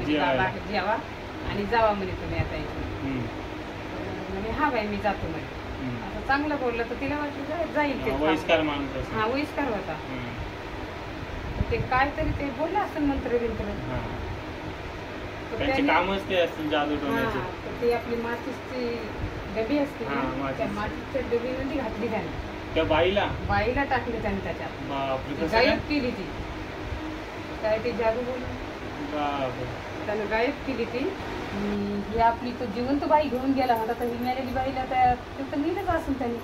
म्हणे बाबा जेवा आणि जावा म्हणे तुम्ही आता इथून. म्हणे हा बाई मी जातो म्हणे. असं चांगलं बोललं तर तिला वाटलं जाईल ते. वयस्कर माणूस. हा वयस्कर होता. ते काहीतरी ते बोललं असं मंत्र बिंत्र. त्यांचे कामच ते असतील जादू टोण्याचे. ती आपली मातीची डबी असते त्या मातीच्या डबीमध्ये घातली त्याने. त्या बाईला टाकली त्याने त्याच्यात. गायब केली ती. काय ते जादू बोलून त्यानं गायब केली ती. ही आपली तो जिवंत बाई घेऊन गेला होता तर ही मेलेली बाईला त्या तर नेलंच असून त्याने.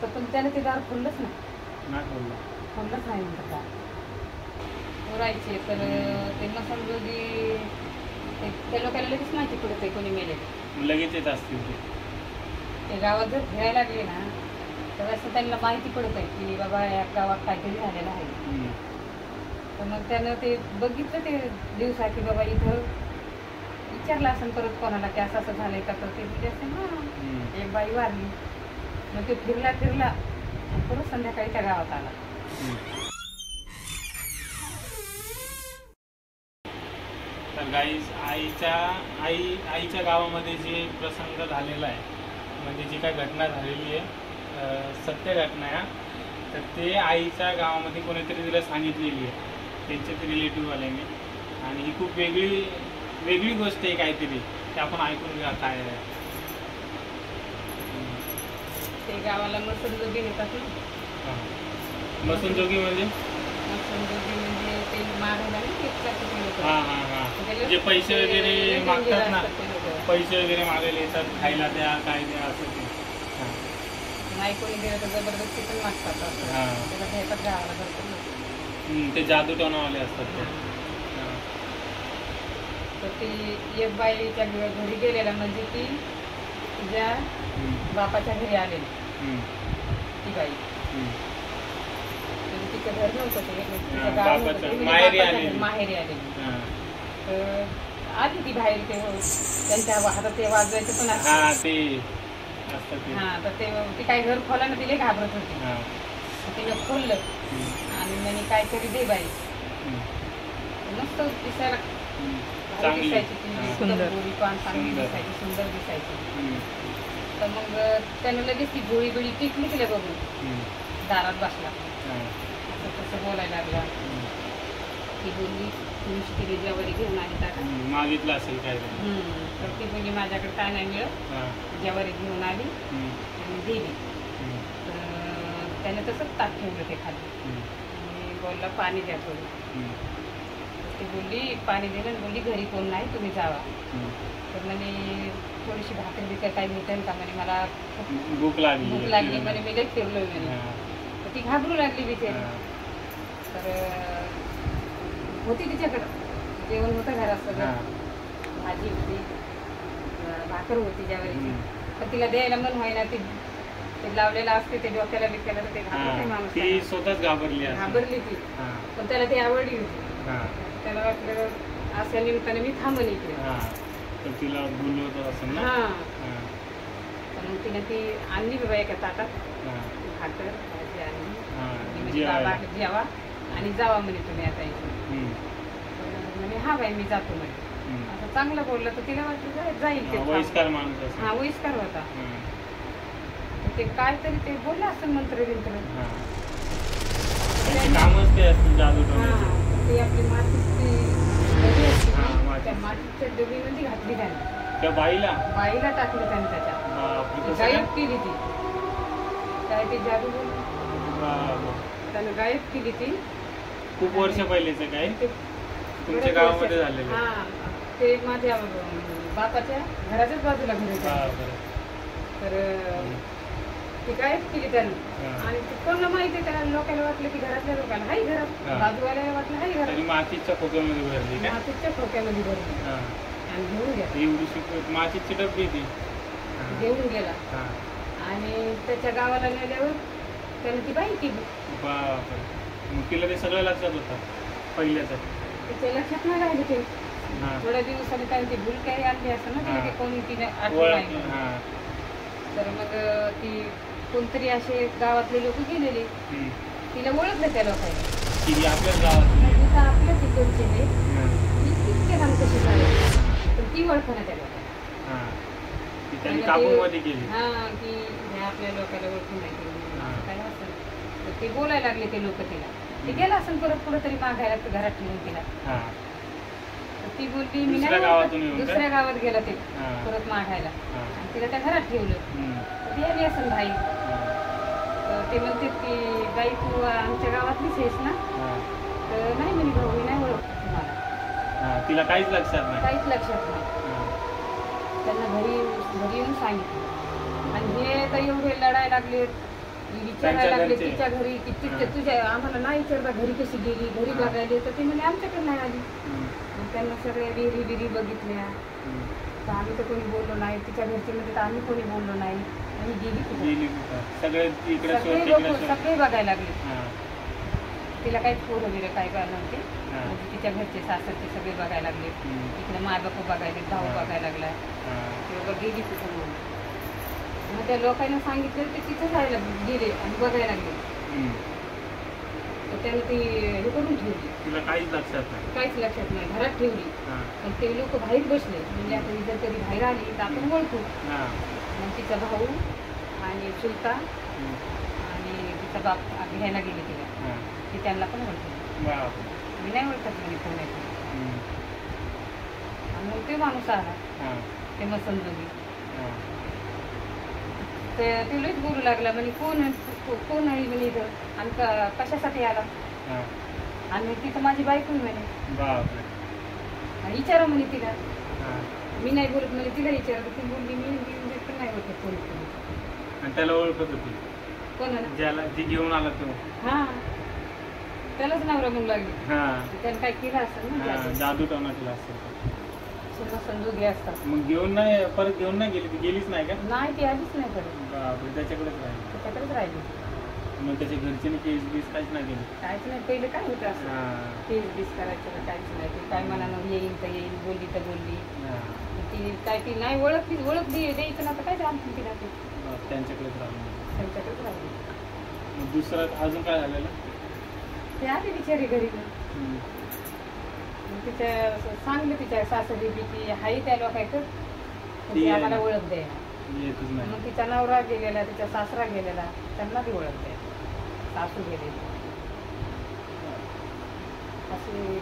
तर पण त्याने ते दार खोललंच नाही. खोललंच नाही म्हणतात दार. राहायचे तर ते मसालजोगी त्या लोकांना लगेच माहिती पडते कोणी मेले. लगेच येत असतील ते गावात जर फिरायला लागले ना तर असं त्यांना माहिती पडत आहे की बाबा या गावात काहीतरी झालेलं आहे. तर मग त्यानं ते बघितलं ते दिवसा की बाबा इथं विचारलं असं परत कोणाला की असं असं झालंय का. तर ते म्हणजे हां एक बाई वारली. मग ते फिरला परत संध्याकाळी त्या गावात आला. तर गाईज आईच्या गावामध्ये जे प्रसंग झालेला आहे म्हणजे जी काय घटना झालेली आहे सत्य घटना आहे. तर ते आईच्या गावामध्ये कोणीतरी तिला सांगितलेली आहे त्यांच्याच रिलेटिव्हवाल्याने. आणि ही खूप वेगळी गोष्ट आहे काहीतरी. ते आपण ऐकून घ्या काय आहे. ते गावाला मसनजोगी येतात ना. मसनजोगी म्हणजे ते मागायला जे पैसे वगैरे मागतात ना. पैसे वगैरे मागायला येतात खायला द्या काय द्या असं ते. नाही कोणी दिलं तर जबरदस्ती पण मागतात. त्याला घेतात गावाला भरपूर. ते जादू टोनावाले असतात ते. तर ती एक बाईच्या घरी गेलेला म्हणजे ती तिच्या बापाच्या घरी आलेली ती बाई. तिचं घर नव्हतं ते माहेरी आलेली. तर आली ती बाहेर ते त्यांच्या हातात ते वाजवायचं पण असतं. तर ते ती काही घर खोला ना तिला घाबरत होती. तिला खोललं आणि म्हणे काहीतरी दे बाई. मस्त दिसायला दिसायची ती सुंदर गोळी पण चांगली दिसायची सुंदर दिसायची. तर मग त्यानं लगेच ती गोळी बिळी टिकली तिला बघून दारात बसला. तसं बोलायला लागला. ती बोलली तुमची तिने ज्वारी घेऊन आली का मागितलं असेल काय. तर ती बोलली माझ्याकडे काय नाही मिळत ज्वारी घेऊन आली आणि दिली. तर त्याने तसंच ताट ठेवलं ते खाली आणि बोलला पाणी द्या थोडी. ती बोलली पाणी दिलं आणि बोलली घरी कोण नाही तुम्ही जावा. तर म्हणे थोडीशी भाकरी बिकर काही भेटेल का म्हणे मला भूक लागली म्हणे मी लई फिरलोय म्हणे. तर ती घाबरू लागली बिचारी. तर होती तिच्याकडं जेवण होतं घरात सगळं. भाजी होती भाकर होती ज्वारीची. पण तिला द्यायला मन व्हायना. ते लावलेलं असते ते डोक्याला बिक्याला तर ते घाबरते माणूस. ती स्वतःच घाबरली ती. पण त्याला ती आवडली होती. त्याला वाटलं अशा निमित्ताने मी थांबली इकडे. तिला बोलवत असेल ना. तर मग तिने ती आणली बाबा एका ताटात भाकर भाजी आणली. बाबा जेवा आणि जावा म्हणे तुम्ही आता इथून. म्हणे हा बाई मी जातो म्हणे. असं चांगलं बोललं तर तिला वाटलं जाईल ते. वयस्कर माणूस. हा वयस्कर होता. ते काहीतरी ते बोललं असं मंत्र बिंत्र. कामच ते असतील जादू टोण्याचे. ती आपली मातीची डबी असते त्या मातीच्या डबीमध्ये घातली त्याने. त्या बाईला टाकलं त्याने त्याच्यात. गायब केली ती. काय ते जादू बोलून त्यानं गायब केली ती. खूप वर्ष पहिलेच काय तुमच्या गावामध्ये झालेलं. ते माझ्या बापाच्या घराच्याच बाजूला घर. तर ती गायब केली त्यानं. आणि कोणाला माहिती त्याला लोकांना वाटलं की घरातल्या लोकांना हाय घरात बाजूवाल्याला वाटलं हाय घरात. मातीच्या खोक्यामध्ये भरली. मातीच्या खोक्यामध्ये भरली आणि घेऊन गेला. एवढी मातीची डब्बी ती घेऊन गेला. आणि त्याच्या गावाला नेल्यावर त्याने ती बाई केली. मग तिला ते सगळं लक्षात होतं पहिल्याच. तिच्या लक्षात नाही राहिले ते. थोड्या दिवसांनी त्याने ती भूल काही आणली असं ना की कोणी तिने आठवण. तर मग ती कोणतरी असे गावातले लोक गेलेले तिला ओळखलं त्या लोकांनी. आपल्याच गावात आपल्याच इकडचे वर्ष झाले पण ती ओळखणं त्या लोकांना त्यांनी काबूमध्ये केली की हे आपल्या लोकांना ओळखून नाही केली काय असेल तर ते बोलायला लागले ते लोक तिला ते गेला असेल परत पुढे तरी मागायला घरात ठेवून तिला ती बोलली मी नाही दुसऱ्या गावात गेला ते परत मागायला आणि तिला त्या घरात ठेवलं ती आली असेल भाई ते म्हणते की बाई तू आमच्या गावातलीच आहेस ना तर नाही म्हणे भाऊ मी नाही ओळखत तुम्हाला तिला काहीच लक्षात नाही त्यांना घरी येऊन सांगितलं आणि हे तर एवढे लढायला लागले विचारायला लागले तिच्या घरी की तुझ्या आम्हाला नाही विचारता घरी कशी गेली घरी बघायला तर ते म्हणजे आमच्याकडे नाही आली त्यांना सगळ्या विहिरी बघितल्या तर आम्ही तर कोणी बोललो नाही तिच्या घरचे म्हणजे तर आम्ही कोणी बोललो नाही आणि गेली सगळे बघायला लागले तिला काहीच पोरं बिरं काय काय नव्हते म्हणजे तिच्या घरचे सासरचे सगळे बघायला लागले तिकडे माय बाप बघायला भाऊ बघायला लागला तेव्हा गेली तिथं म्हणून मग त्या लोकांना सांगितलं ते तिथं जायला गेले आणि बघायला लागले तर त्याने ती हे करून ठेवली तिला काहीच लक्षात नाही घरात ठेवली पण ते लोक बाहेर बसले म्हणजे आता जर कधी बाहेर आली तर आपण ओळखू मग तिचा भाऊ आणि चुलता आणि तिचा बाप घ्यायला गेले तिला ती त्यांना पण ओळखली मी नाही ओळखत म्हणे कोण आहे आणि मग ते माणूस आला ते मसंजोगी ते लईच बोलू लागला म्हणजे कोण आहे म्हणे इथं आणि कशासाठी आला आणि तिथं माझी बायको म्हणे आणि विचारा म्हणे तिला मी नाही बोलत म्हणजे तिला विचारत ती बोलली मी पण नाही ओळखत कोणी त्याला ओळखत होती कोणाला ज्याला ती घेऊन आला तो त्यालाच नवरा म्हणू लागली त्यानं काय केलं असेल ना जादू टोना केला असेल संजोगी असतात मग परत घेऊन नाही गेली ती गेलीच नाही का नाही ती आलीच नाही परत त्याच्याकडेच राहिली मग त्याच्या घरचे केस बीस काहीच नाही केली काहीच नाही पहिले काय होतं असं केस बीस करायचं काहीच नाही ते काय मनानं येईल तर येईल बोलली तर बोलली ती काय ती नाही ओळख द्यायचं ना तर काय आमची तिला त्यांच्याकडेच राहिली मग दुसरं अजून काय झालेलं ते आली बिचारी घरी तिच्या सांगलं तिच्या सासरी की हाही त्या लोकांचं आम्हाला ओळख द्यायला मग तिचा नवरा गेलेला तिचा सासरा गेलेला त्यांना ती ओळख द्यायला सासू गेलेली अशी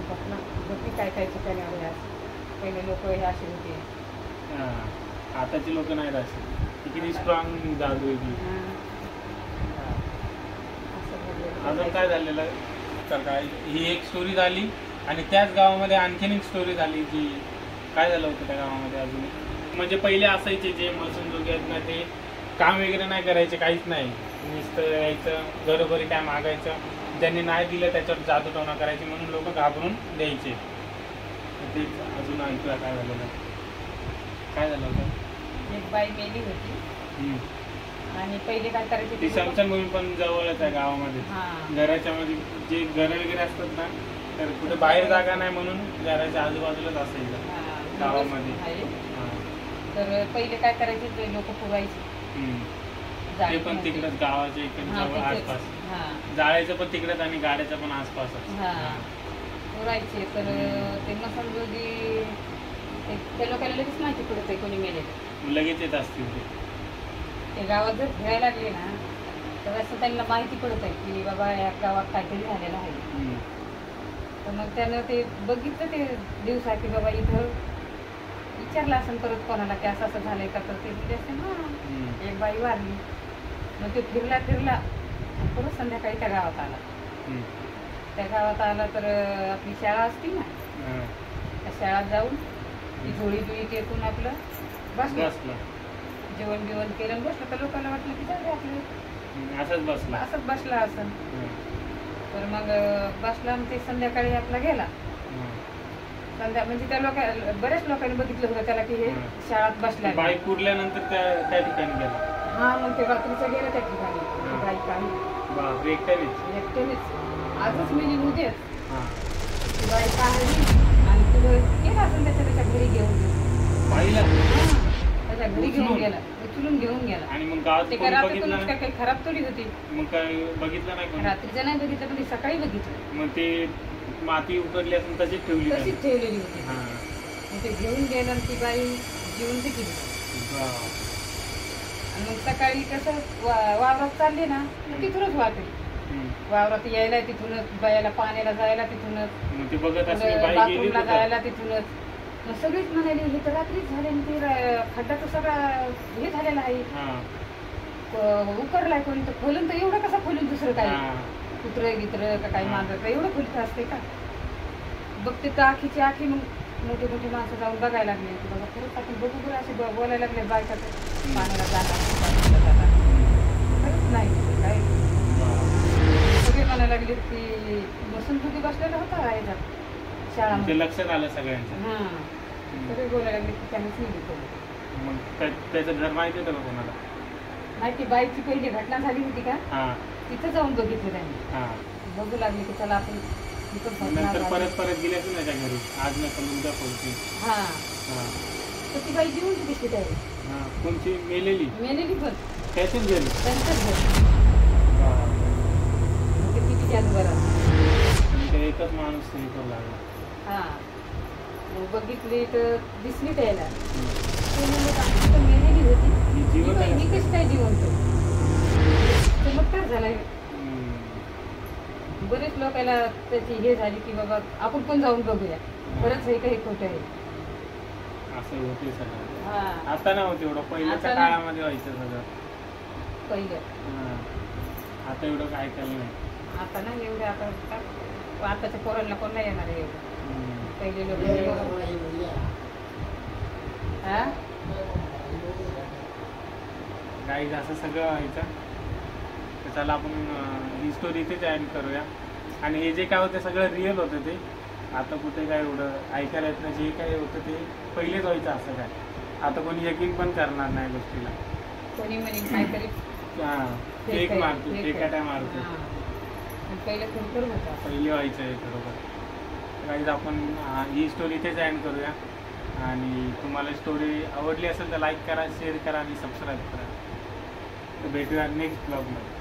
घटना होती काय ठिकाणी पहिले लोक हे असे होते आताची लोक नाही असे किती स्ट्रॉंग जादू अजून काय झालेलं तर काय ही एक स्टोरी झाली आणि त्याच गावामध्ये आणखीन एक स्टोरी झाली की काय झालं होतं त्या गावामध्ये अजून म्हणजे पहिले असायचे जे मसंजोगी आहेत ना ते काम वगैरे नाही करायचे काहीच नाही नुसतं यायचं घरोघरी काय मागायचं ज्यांनी नाही दिलं त्याच्यावर जादू टोना करायची म्हणून लोक घाबरून द्यायचे तेच अजून ऐकूया काय झालं होतं एक बाई मेली होती आणि पहिले काय करायचे ती समसनभूमी पण जवळच आहे गावामध्ये घराच्या मध्ये जे घर वगैरे असतात ना तर कुठे बाहेर जागा नाही म्हणून घराच्या आजूबाजूलाच असायचं गावामध्ये तर पहिले काय करायचे लोक फुगायचे ते पण तिकडेच गावाच्या इकडे आसपास जाळायचं पण तिकडेच आणि गाड्याचं पण आसपास फुगायचे तर ते मसंजोगी त्या लोकांना लगेच माहिती पडत कोणी मेले लगेच येत असतील ते गावात जर फिरायला लागले ना तर असं त्यांना माहिती पडत आहे की बाबा या गावात काहीतरी झालेलं आहे तर मग त्यानं ते बघितलं ते दिवसा की बाबा इथं विचारलं असं परत कोणाला की असं असं झालंय का तर ते म्हणजे असं एक बाई वारली मग ते फिरला परत संध्याकाळी त्या गावात आला तर आपली शाळा असती ना त्या शाळेत जाऊन ती झोळी बिळी टेकून आपलं बसलं जेवण बिवण केलं बसलं तर लोकांना वाटलं की जाऊ आपलं असंच बसला असं तर मग बसला ते संध्याकाळी आपला गेला म्हणजे त्या बऱ्याच लोकांनी बघितलं होतं त्याला की हे शाळेत बसला बाई पुरल्यानंतर त्या ठिकाणी गेला मग ते रात्रीचं गेलं त्या ठिकाणी बाई काही एकट्यानेच आजच मिली उद्याच बाई पाहिली आणि तुझं गेला असं त्याच्या घरी घेऊन त्याच्या घरी घेऊन गेला उचलून घेऊन गेला आणि मग गावात रात्रीतूनच काही खराब थोडी होती मग काय बघितलं नाही रात्रीचं नाही बघितलं पण सकाळी बघितलं मग ते माती उतरली असून तशीच ठेवली होती. ते घेऊन गेलं ती बाई जिवंत केली. आणि मग सकाळी कसं वावरात चालली ना तिथूनच वाटेल. वावरात यायला तिथूनच, बायाला पाण्याला जायला तिथूनच, बाथरूमला जायला तिथूनच. मग सगळीच म्हणाली हे तर रात्रीच झाले, ते खड्डा तर सगळा हे झालेला आहे, उकरलाय कोणी तर. खोलून तर एवढं कसं खोलून दुसरं काही कुत्र गित्र का काही मांजर एवढं खोलीत असते का. बघते तर आखीची आखी. मग मोठे मोठे माणसं जाऊन बघायला लागले. बघा खरंच आपण बघू बरं असे बोलायला लागले बायका पाण्याला जाणार खरंच नाही काय. सगळे म्हणायला लागले की बसून तुझी बसलेला होता राहायचा शाळा. लक्षात आलं सगळ्यांचं. हा सगळे बोलायला लागले की त्यानेच नाही. मग त्याचं घर माहिती होतं का कोणाला? माहिती. बाईची पहिली घटना झाली होती का तिथं जाऊन बघितलं त्यांनी. बघू लागले की चला आपण नंतर परत गेल्या की त्याच्या घरी. आज नका मुलगा पोहोचली. तर ती बाई जीवन दिसली त्यावेळी. कोणची? मेलेली पण त्याच्याच घरी. त्यांच्याच घरी एकच माणूस हे करू लागला. बघितली तर दिसली त्याला. मेलेली होती मी कशी काय जिवंत. चमत्कार झालाय. बरेच लोकांना त्याची हे झाली की बाबा आपण पण जाऊन बघूया खरंच हे काही खोटं आहे. असं होते सगळं. आता ना होते एवढं, पहिल्याच्या काळामध्ये व्हायचं सगळं पहिलं. आता एवढं काय केलं नाही. आता ना एवढं आताच्या पोरांना कोण नाही येणार आहे एवढं. पहिले लोक गाईज असं सगळं व्हायचं. तर चला आपण ही स्टोरी इथेच एंड करूया. आणि हे जे काय होतं सगळं रिअल होतं ते. आता कुठे काय एवढं ऐकायला येत नाही. जे काय होतं ते पहिलेच व्हायचं. असं काय आता कोणी यकीन पण करणार नाही गोष्टीला. कोणी म्हणे काहीतरी फेक मारतो, फेकाट्या मारतो. पहिले व्हायचं आहे बरोबर. गाईज आपण ही स्टोरी इथेच एंड करूया. आणि तुम्हाला स्टोरी आवडली असेल तर लाईक करा, शेअर करा आणि सबस्क्राईब करा. तर भेटूया नेक्स्ट ब्लॉगमध्ये.